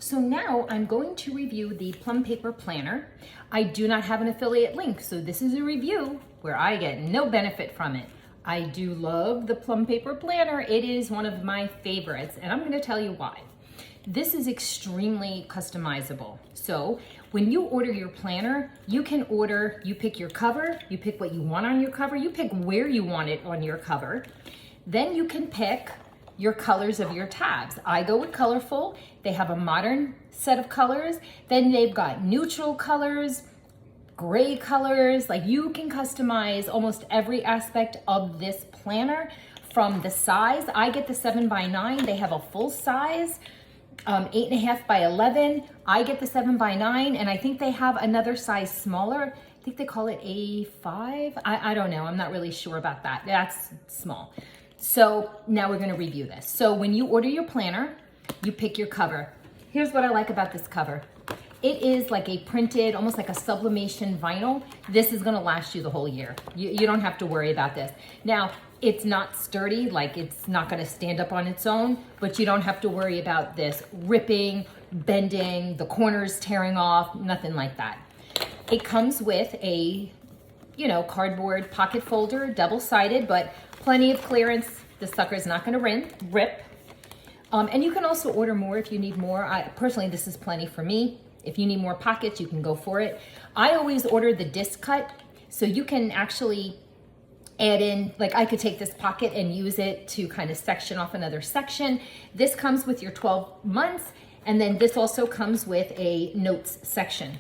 So now I'm going to review the Plum Paper Planner. I do not have an affiliate link, so this is a review where I get no benefit from it. I do love the Plum Paper Planner. It is one of my favorites, and I'm going to tell you why. This is extremely customizable. So when you order your planner, you can order, you pick your cover, you pick what you want on your cover, you pick where you want it on your cover. Then you can pick your colors of your tabs. I go with colorful. They have a modern set of colors. Then they've got neutral colors, gray colors. Like, you can customize almost every aspect of this planner. From the size, I get the 7x9. They have a full size, 8.5 by 11. I get the 7x9, and I think they have another size smaller. I think they call it A5. I don't know. I'm not really sure about that. That's small. So now we're going to review this. So when you order your planner, you pick your cover. Here's what I like about this cover. It is like a printed, almost like a sublimation vinyl. This is going to last you the whole year. You don't have to worry about this. Now, it's not sturdy, like it's not going to stand up on its own, but you don't have to worry about this ripping, bending, the corners tearing off, nothing like that. It comes with a, cardboard pocket folder, double-sided, but plenty of clearance. The sucker's not going to rip. And you can also order more if you need more. Personally, this is plenty for me. If you need more pockets, you can go for it. I always order the disc cut, so you can actually add in, like, I could take this pocket and use it to kind of section off another section. This comes with your 12 months, and then this also comes with a notes section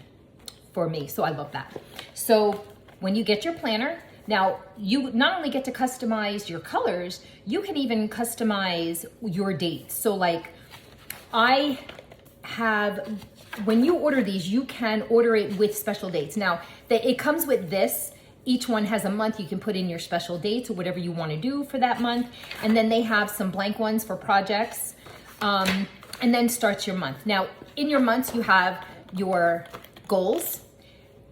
for me, so I love that. So when you get your planner, now you not only get to customize your colors, you can even customize your dates. So like, when you order these, you can order it with special dates. Now, it comes with this. Each one has a month. You can put in your special dates or whatever you want to do for that month. And then they have some blank ones for projects. And then starts your month. Now, in your months, you have your goals.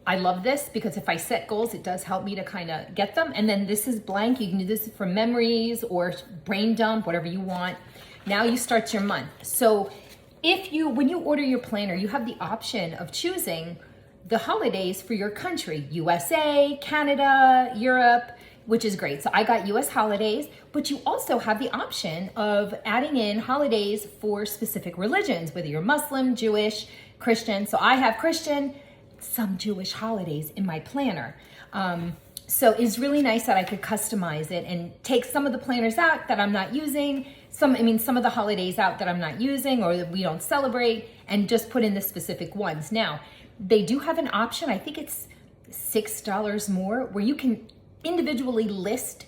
I love this because if I set goals, it does help me to kind of get them. And then this is blank. You can do this for memories or brain dump, whatever you want. Now you start your month. So when you order your planner, you have the option of choosing the holidays for your country, USA, Canada, Europe, which is great. So I got US holidays, but you also have the option of adding in holidays for specific religions, whether you're Muslim, Jewish, Christian. So I have Christian, some Jewish holidays in my planner. So it's really nice that I could customize it and take some of the planners out that I'm not using, some of the holidays out that I'm not using or that we don't celebrate, and just put in the specific ones. Now, they do have an option, I think it's $6 more, where you can individually list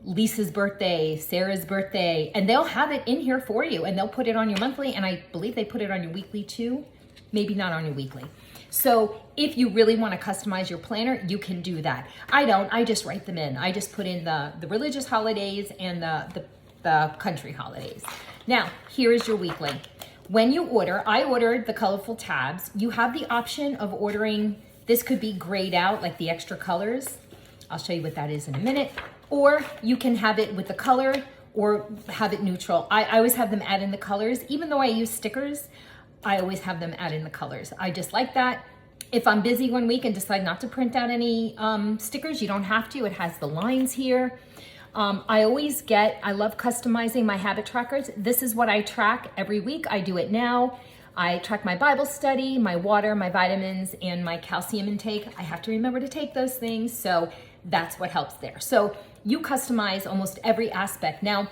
Lisa's birthday, Sarah's birthday, and they'll have it in here for you, and they'll put it on your monthly, and I believe they put it on your weekly too. Maybe not on your weekly. So if you really want to customize your planner, you can do that. I don't, I just write them in. I just put in the religious holidays and the country holidays. Now, here is your weekly. When you order, I ordered the colorful tabs. You have the option of ordering, this could be grayed out, like the extra colors. I'll show you what that is in a minute. Or you can have it with the color or have it neutral. I always have them add in the colors. Even though I use stickers, I always have them add in the colors. I just like that. If I'm busy one week and decide not to print out any stickers, you don't have to. It has the lines here. I love customizing my habit trackers. This is what I track every week. I do it now. I track my Bible study, my water, my vitamins, and my calcium intake. I have to remember to take those things, so that's what helps there. So you customize almost every aspect. Now,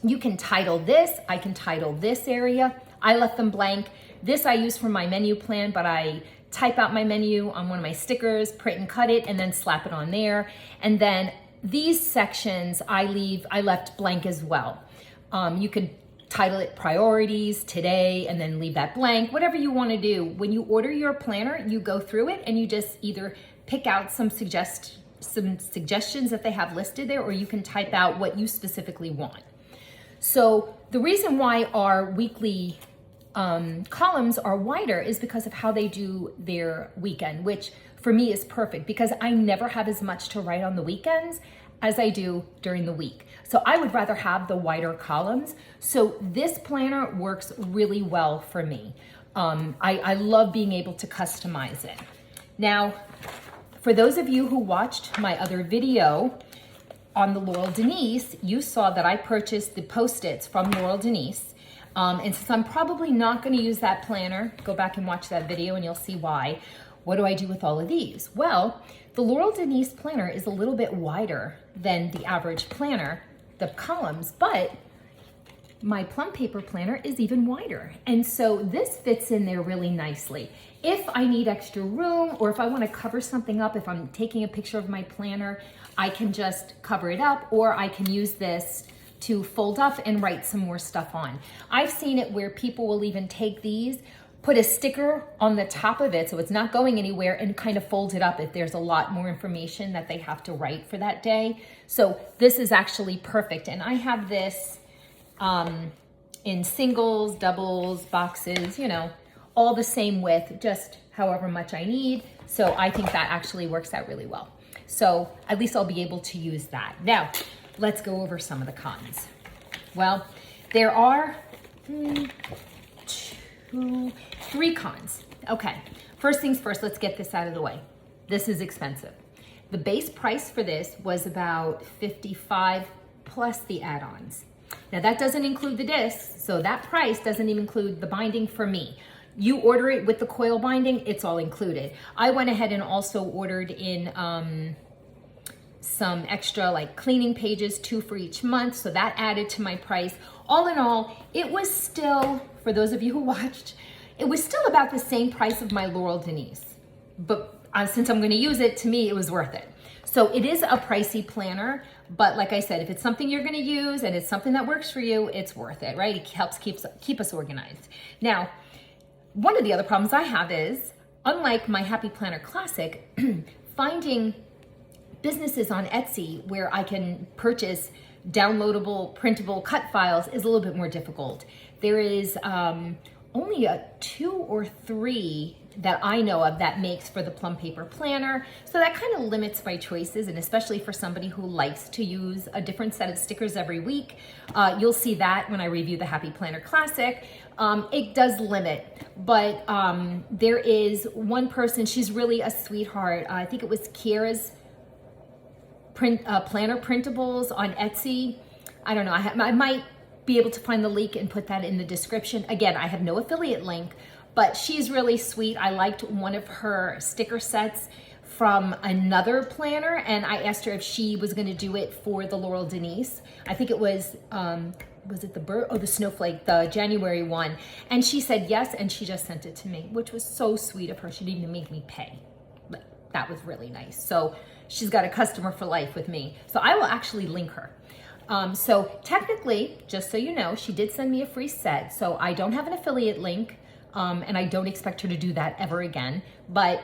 you can title this. I can title this area. I left them blank. This I use for my menu plan, but I type out my menu on one of my stickers, print and cut it, and then slap it on there. And then these sections I left blank as well. You could title it priorities, today, and then leave that blank, whatever you want to do. When you order your planner, you go through it and you just either pick out some suggestions that they have listed there, or you can type out what you specifically want. So the reason why our weekly columns are wider is because of how they do their weekend, which for me is perfect because I never have as much to write on the weekends as I do during the week. So I would rather have the wider columns. So this planner works really well for me. I love being able to customize it. Now, for those of you who watched my other video on the Laurel Denise, you saw that I purchased the Post-its from Laurel Denise. And since I'm probably not going to use that planner, go back and watch that video and you'll see why. What do I do with all of these? Well, the Laurel Denise planner is a little bit wider than the average planner, the columns, but my Plum Paper Planner is even wider. And so this fits in there really nicely. If I need extra room, or if I want to cover something up, if I'm taking a picture of my planner, I can just cover it up, or I can use this to fold up and write some more stuff on. I've seen it where people will even take these, put a sticker on the top of it so it's not going anywhere, and kind of fold it up if there's a lot more information that they have to write for that day. So this is actually perfect. And I have this in singles, doubles, boxes, you know, all the same width, just however much I need. So I think that actually works out really well. So at least I'll be able to use that. Now, let's go over some of the cons. Well, there are 3 cons. Okay, first things first, let's get this out of the way. This is expensive. The base price for this was about $55 plus the add-ons. Now that doesn't include the discs, so that price doesn't even include the binding for me. You order it with the coil binding, it's all included. I went ahead and also ordered in some extra like cleaning pages, 2 for each month, so that added to my price. All in all, it was still, for those of you who watched, it was still about the same price of my Laurel Denise. But since I'm gonna use it, to me, it was worth it. So it is a pricey planner, but like I said, if it's something you're gonna use and it's something that works for you, it's worth it, right? It helps keep us organized. Now, one of the other problems I have is, unlike my Happy Planner Classic, finding businesses on Etsy where I can purchase downloadable, printable cut files is a little bit more difficult. There is only 2 or 3 that I know of that makes for the Plum Paper Planner. So that kind of limits my choices, and especially for somebody who likes to use a different set of stickers every week. You'll see that when I review the Happy Planner Classic. It does limit, but there is one person, she's really a sweetheart. I think it was Kiera's Planner Printables on Etsy. I don't know, I might be able to find the link and put that in the description. Again, I have no affiliate link, but she's really sweet. I liked one of her sticker sets from another planner, and I asked her if she was gonna do it for the Laurel Denise. I think it was it the bird? Oh, the snowflake, the January one. And she said yes, and she just sent it to me, which was so sweet of her. She didn't even make me pay. But that was really nice. So she's got a customer for life with me. So I will actually link her. So technically, just so you know, she did send me a free set. So I don't have an affiliate link, and I don't expect her to do that ever again, but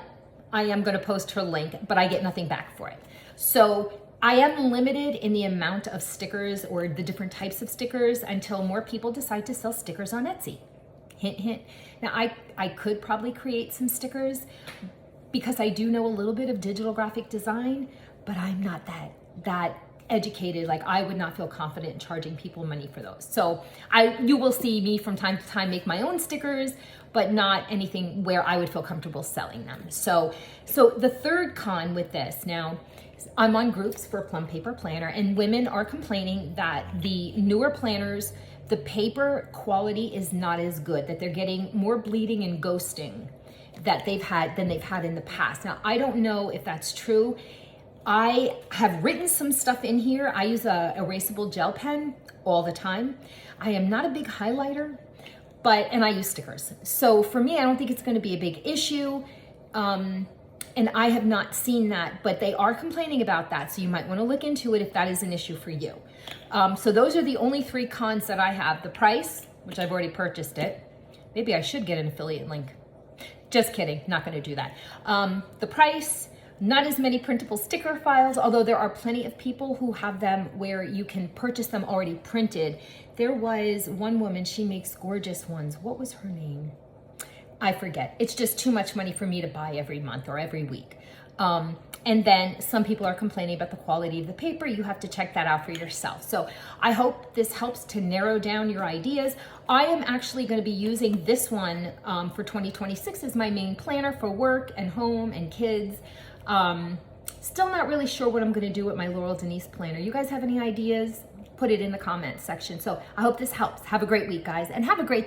I am gonna post her link, but I get nothing back for it. So I am limited in the amount of stickers or the different types of stickers until more people decide to sell stickers on Etsy. Hint, hint. Now I could probably create some stickers because I do know a little bit of digital graphic design, but I'm not that educated. Like, I would not feel confident in charging people money for those. So you will see me from time to time make my own stickers, but not anything where I would feel comfortable selling them. So the third con with this, now I'm on groups for Plum Paper Planner, and women are complaining that the newer planners, the paper quality is not as good, that they're getting more bleeding and ghosting than they've had in the past. Now, I don't know if that's true. I have written some stuff in here. I use a erasable gel pen all the time. I am not a big highlighter, and I use stickers. So for me, I don't think it's gonna be a big issue. And I have not seen that, but they are complaining about that. So you might wanna look into it if that is an issue for you. So those are the only 3 cons that I have. The price, which I've already purchased it. Maybe I should get an affiliate link. Just kidding, not gonna do that. The price, not as many printable sticker files, although there are plenty of people who have them where you can purchase them already printed. There was one woman, she makes gorgeous ones. What was her name? I forget. It's just too much money for me to buy every month or every week. And then some people are complaining about the quality of the paper. You have to check that out for yourself. So I hope this helps to narrow down your ideas. I am actually going to be using this one for 2026 as my main planner for work and home and kids. Still not really sure what I'm going to do with my Laurel Denise planner. You guys have any ideas? Put it in the comments section. So I hope this helps. Have a great week, guys, and have a great Thanksgiving.